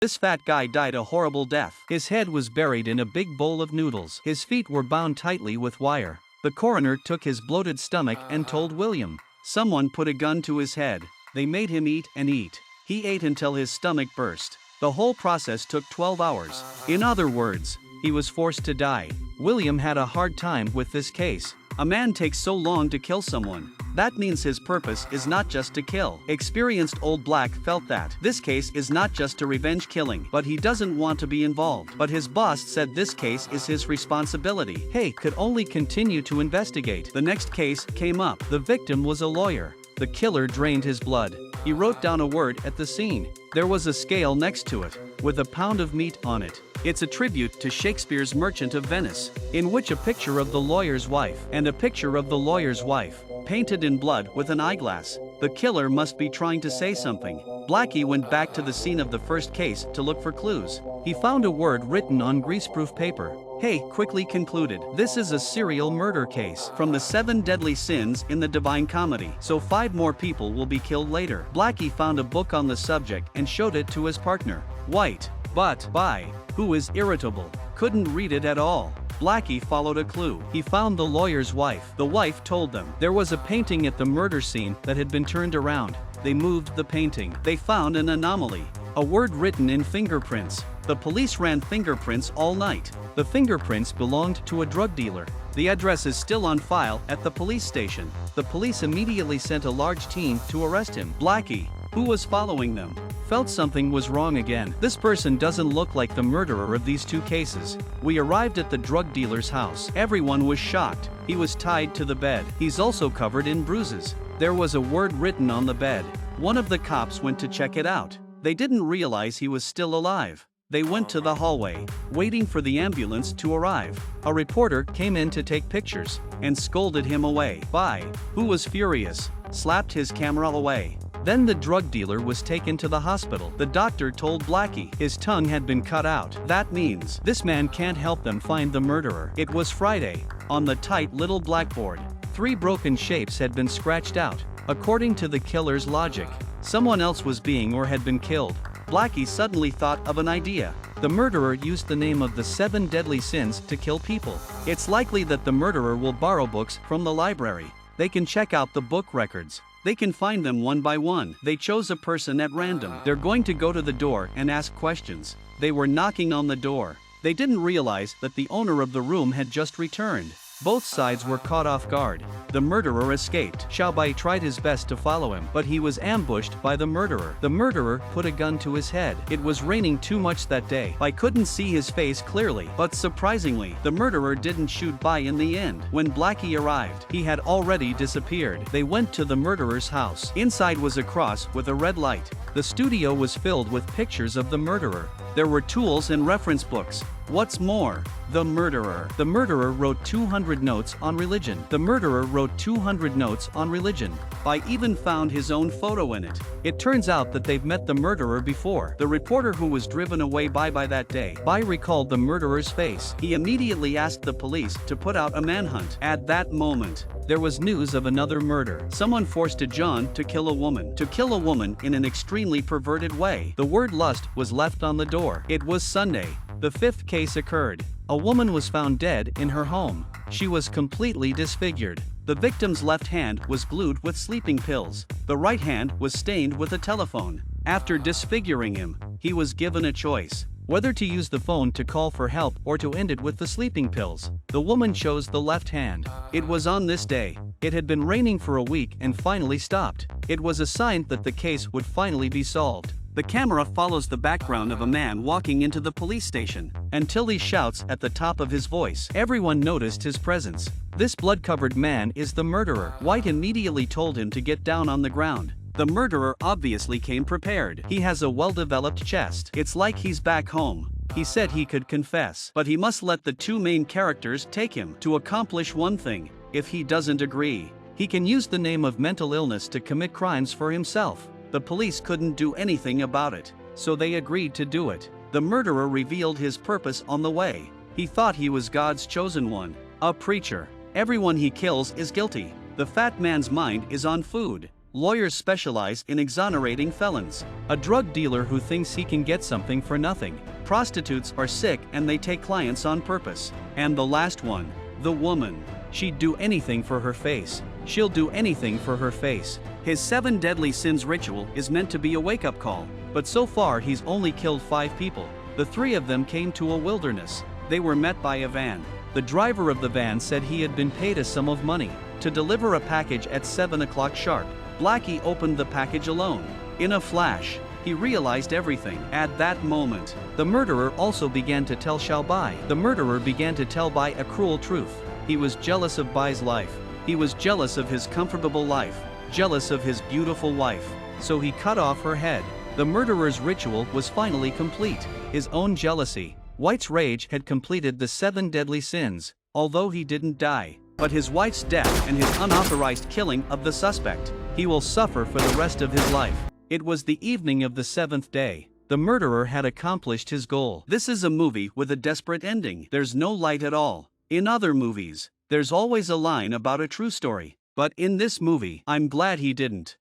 This fat guy died a horrible death. His head was buried in a big bowl of noodles. His feet were bound tightly with wire. The coroner took his bloated stomach and told William. Someone put a gun to his head. They made him eat and eat. He ate until his stomach burst. The whole process took 12 hours. In other words, he was forced to die. William had a hard time with this case. A man takes so long to kill someone. That means his purpose is not just to kill. Experienced Old Black felt that this case is not just a revenge killing, but he doesn't want to be involved. But his boss said this case is his responsibility. Hey, could only continue to investigate. The next case came up. The victim was a lawyer. The killer drained his blood. He wrote down a word at the scene. There was a scale next to it, with a pound of meat on it. It's a tribute to Shakespeare's Merchant of Venice, in which a picture of the lawyer's wife and a picture of the lawyer's wife, painted in blood with an eyeglass. The killer must be trying to say something. Blackie went back to the scene of the first case to look for clues. He found a word written on greaseproof paper. Hay quickly concluded, this is a serial murder case from the 7 deadly sins in the Divine Comedy, so 5 more people will be killed later. Blackie found a book on the subject and showed it to his partner, White, who is irritable, couldn't read it at all. Blackie followed a clue. He found the lawyer's wife. The wife told them there was a painting at the murder scene that had been turned around. They moved the painting. They found an anomaly. A word written in fingerprints. The police ran fingerprints all night. The fingerprints belonged to a drug dealer. The address is still on file at the police station. The police immediately sent a large team to arrest him. Blackie, who was following them, felt something was wrong again. This person doesn't look like the murderer of these 2 cases. We arrived at the drug dealer's house. Everyone was shocked. He was tied to the bed. He's also covered in bruises. There was a word written on the bed. One of the cops went to check it out. They didn't realize he was still alive. They went to the hallway, waiting for the ambulance to arrive. A reporter came in to take pictures and scolded him away. Who was furious, slapped his camera away. Then the drug dealer was taken to the hospital. The doctor told Blackie his tongue had been cut out. That means this man can't help them find the murderer. It was Friday. On the tight little blackboard, 3 broken shapes had been scratched out. According to the killer's logic, someone else was being or had been killed. Blackie suddenly thought of an idea. The murderer used the name of the 7 deadly sins to kill people. It's likely that the murderer will borrow books from the library. They can check out the book records. They can find them one by one. They chose a person at random. They're going to go to the door and ask questions. They were knocking on the door. They didn't realize that the owner of the room had just returned. Both sides were caught off guard. The murderer escaped. Xiaobai tried his best to follow him, but he was ambushed by the murderer. The murderer put a gun to his head. It was raining too much that day. I couldn't see his face clearly, but surprisingly, the murderer didn't shoot Bai in the end. When Blackie arrived, he had already disappeared. They went to the murderer's house. Inside was a cross with a red light. The studio was filled with pictures of the murderer. There were tools and reference books. What's more, the murderer wrote 200 notes on religion. The murderer wrote 200 notes on religion. Bai even found his own photo in it. It turns out that they've met the murderer before. The reporter who was driven away by that day. Bai recalled the murderer's face. He immediately asked the police to put out a manhunt. At that moment, there was news of another murder. Someone forced a John to kill a woman. To kill a woman in an extremely perverted way. The word lust was left on the door. It was Sunday. The 5th case occurred. A woman was found dead in her home. She was completely disfigured. The victim's left hand was glued with sleeping pills. The right hand was stained with a telephone. After disfiguring him, he was given a choice: whether to use the phone to call for help or to end it with the sleeping pills. The woman chose the left hand. It was on this day. It had been raining for a week and finally stopped. It was a sign that the case would finally be solved. The camera follows the background of a man walking into the police station until he shouts at the top of his voice. Everyone noticed his presence. This blood-covered man is the murderer. White immediately told him to get down on the ground. The murderer obviously came prepared. He has a well-developed chest. It's like he's back home. He said he could confess, but he must let the 2 main characters take him to accomplish one thing. If he doesn't agree, he can use the name of mental illness to commit crimes for himself. The police couldn't do anything about it, so they agreed to do it. The murderer revealed his purpose on the way. He thought he was God's chosen one, a preacher. Everyone he kills is guilty. The fat man's mind is on food. Lawyers specialize in exonerating felons. A drug dealer who thinks he can get something for nothing. Prostitutes are sick and they take clients on purpose. And the last one, the woman. She'd do anything for her face. She'll do anything for her face. His 7 deadly sins ritual is meant to be a wake-up call, but so far he's only killed 5 people. The 3 of them came to a wilderness. They were met by a van. The driver of the van said he had been paid a sum of money to deliver a package at 7 o'clock sharp. Blackie opened the package alone. In a flash, he realized everything. At that moment, the murderer also began to tell Bai. The murderer began to tell Bai a cruel truth. He was jealous of Bai's life. He was jealous of his comfortable life, jealous of his beautiful wife. So he cut off her head. The murderer's ritual was finally complete. His own jealousy. White's rage had completed the 7 deadly sins, although he didn't die. But his wife's death and his unauthorized killing of the suspect, he will suffer for the rest of his life. It was the evening of the 7th day. The murderer had accomplished his goal. This is a movie with a desperate ending. There's no light at all. In other movies, there's always a line about a true story. But in this movie, I'm glad he didn't.